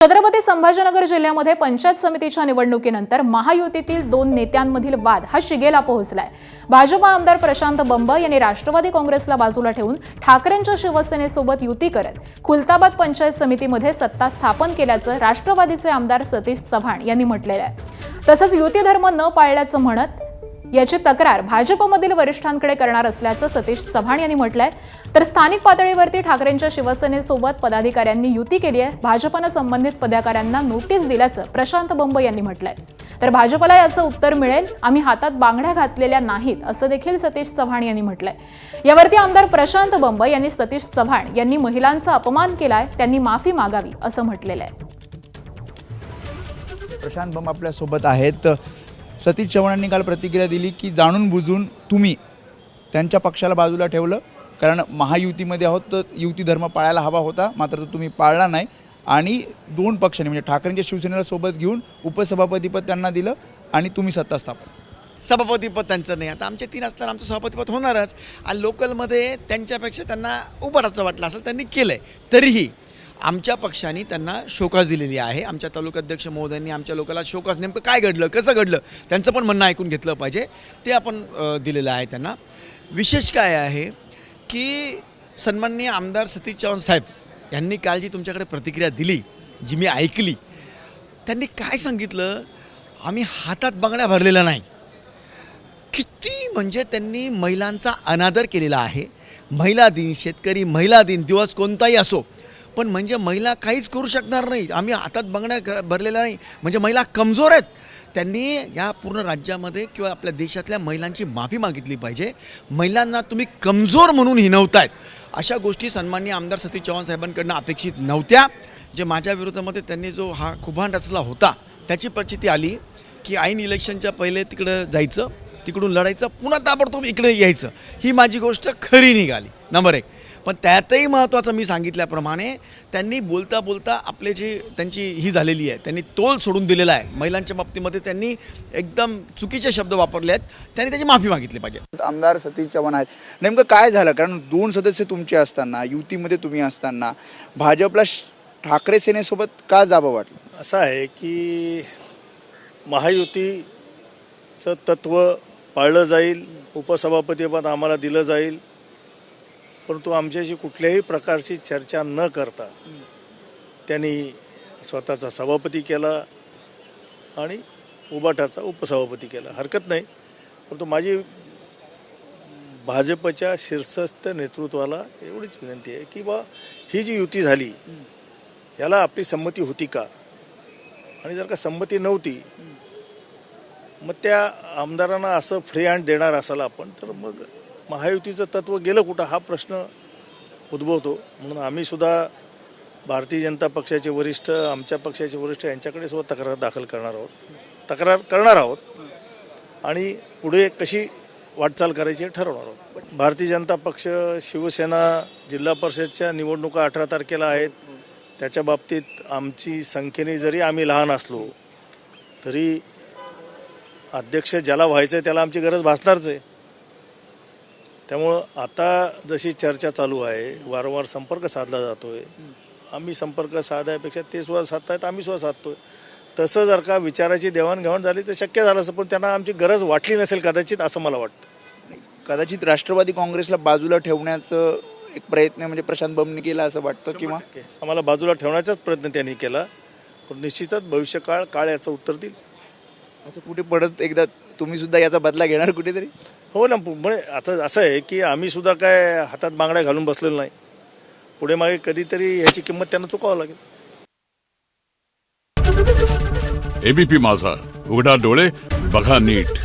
छत्रपती संभाजीनगर जिल्ह्यामध्ये पंचायत समितीच्या निवडणुकीनंतर महायुतीतील दोन नेत्यांमधील वाद हा शिगेला पोहोचलाय। भाजप आमदार प्रशांत बंब यांनी राष्ट्रवादी काँग्रेसला बाजूला ठेवून ठाकरेंच्या शिवसेनेसोबत युती करत खुलताबाद पंचायत समितीमध्ये सत्ता स्थापन केल्याचं राष्ट्रवादीचे आमदार सतीश चव्हाण यांनी म्हटलेलं आहे। तसंच युती धर्म न पाळल्याचं म्हणत याची तक्रार भाजपमधील वरिष्ठांकडे करणार असल्याचं सतीश चव्हाण यांनी म्हटलंय। तर स्थानिक पातळीवरती ठाकरेंच्या शिवसेनेसोबत पदाधिकाऱ्यांनी युती केली आहे। भाजपनं संबंधित पदाधिकाऱ्यांना नोटीस दिल्याचं प्रशांत बंब यांनी म्हटलंय। तर भाजपला याचं उत्तर मिळेल, आम्ही हातात बांगड्या घातलेल्या नाहीत असं देखील सतीश चव्हाण यांनी म्हटलंय। यावरती आमदार प्रशांत बंब यांनी सतीश चव्हाण यांनी महिलांचा अपमान केलाय, त्यांनी माफी मागावी असं म्हटलेलं आहे। प्रशांत बंब आपल्या सोबत आहेत। सतीश चव्हाणांनी काल प्रतिक्रिया दिली की जाणून बुजून तुम्ही त्यांच्या पक्षाला बाजूला ठेवलं, कारण महायुतीमध्ये आहोत तर युती धर्म पाळायला हवा होता, मात्र तो तुम्ही पाळला नाही आणि दोन पक्षांनी म्हणजे ठाकरेंच्या शिवसेनेला सोबत घेऊन उपसभापतीपद त्यांना दिलं आणि तुम्ही सत्ता स्थापन। सभापतीपद त्यांचं नाही, आता आमचे 3 असताना आमचं सभापतीपद होणारच। आणि लोकलमध्ये त्यांच्यापेक्षा त्यांना उभाराचं वाटलं असेल, त्यांनी केलं आहे। तरीही आमच्या पक्षाने त्यांना शोकास दिलेली आहे। आमच्या तालुकाध्यक्ष महोदयांनी आमच्या लोकांना शोकास नेमकं काय घडलं, कसं घडलं, त्यांचं पण म्हणणं ऐकून घेतलं पाहिजे, ते आपण दिलेलं आहे त्यांना। विशेष काय आहे की सन्माननीय आमदार सतीश चव्हाण साहेब यांनी काल जी तुमच्याकडे प्रतिक्रिया दिली, जी मी ऐकली, त्यांनी काय सांगितलं, आम्ही हातात बांगड्या भरलेला नाही। किती म्हणजे त्यांनी महिलांचा अनादर केलेला आहे। महिला दिन, शेतकरी महिला दिन, दिवस कोणताही असो, पण म्हणजे महिला काहीच करू शकणार नाही, आम्ही हातात बांगड्या भरलेल्या नाही, म्हणजे महिला कमजोर आहेत। त्यांनी या पूर्ण राज्यामध्ये किंवा आपल्या देशातल्या महिलांची माफी मागितली पाहिजे। महिलांना तुम्ही कमजोर म्हणून हिणवतायत, अशा गोष्टी सन्माननीय आमदार सतीश चव्हाण साहेबांकडून अपेक्षित नव्हत्या। जे माझ्या विरोधामध्ये त्यांनी जो हा कुभांड रचला होता, त्याची प्रचिती आली की ऐन इलेक्शनच्या पहिले तिकडं जायचं, तिकडून लढायचं, पुन्हा ताबडतोब इकडे यायचं, ही माझी गोष्ट खरी निघाली नंबर 1। पण त्यातही महत्त्वाचं मी सांगितल्याप्रमाणे त्यांनी बोलता बोलता आपले जी त्यांची ही झालेली आहे, त्यांनी तोल सोडून दिलेला आहे। महिलांच्या बाबतीमध्ये त्यांनी एकदम चुकीचे शब्द वापरले आहेत, त्यांनी त्याची माफी मागितली पाहिजे। आमदार सतीश चव्हाण आहेत, नेमकं काय झालं? कारण 2 सदस्य तुमचे असताना, युतीमध्ये तुम्ही असताना भाजपला ठाकरे सेनेसोबत का जावं वाटलं? असं आहे की महायुतीचं तत्त्व पाळलं जाईल, उपसभापतीपद आम्हाला दिलं जाईल, परंतु आमच्याशी कुठल्याही प्रकारची चर्चा न करता त्यांनी स्वतःचा सभापती केला आणि उबाटाचा उपसभापती केला। हरकत नाही, परंतु माझी भाजपच्या शीर्षस्थ नेतृत्वाला एवढीच विनंती आहे की बा ही जी युती झाली याला आपली संमती होती का? आणि जर का संमती नव्हती, मग त्या आमदारांना असं फ्री हँड देणार असाल आपण, तर मग महायुतीचं तत्त्व गेलं कुठं हा प्रश्न उद्भवतो। म्हणून आम्ही सुद्धा भारतीय जनता पक्षाचे वरिष्ठ, आमच्या पक्षाचे वरिष्ठ यांच्याकडे सुद्धा तक्रार करणार आहोत आणि पुढे कशी वाटचाल करायची ठरवणार आहोत। भारतीय जनता पक्ष, शिवसेना जिल्हा परिषदच्या निवडणुका 18 तारखेला आहेत। त्याच्या बाबतीत आमची संख्येने जरी आम्ही लहान असलो तरी अध्यक्ष ज्याला व्हायचं आहे त्याला आमची गरज भासणारच आहे। त्यामुळं आता जशी चर्चा चालू आहे, वारंवार संपर्क साधला जातो आहे, आम्ही संपर्क साधायपेक्षा ते सुद्धा साधतायत, आम्ही सुद्धा साधतो आहे। तसं जर का विचाराची देवाणघेवाण झाली तर शक्य झालं असं, पण त्यांना आमची गरज वाटली नसेल कदाचित, असं मला वाटतं। कदाचित राष्ट्रवादी काँग्रेसला बाजूला ठेवण्याचं एक प्रयत्न म्हणजे प्रशांत बंबनी केला असं वाटतं, किंवा आम्हाला बाजूला ठेवण्याचाच प्रयत्न त्यांनी केला, पण निश्चितच भविष्यकाळ याचं उत्तर देईल। असं कुठे पडत एकदा तुम्ही सुद्धा याचा बदला घेणार कुठेतरी? हो ना, म्हणजे आता असं आहे की आम्ही सुद्धा काय हातात बांगड्या घालून बसलेलो नाही, पुढे मागे कधीतरी ह्याची किंमत त्यांना चुकावं लागेल। एबीपी माझा, उघडा डोळे बघा नीट।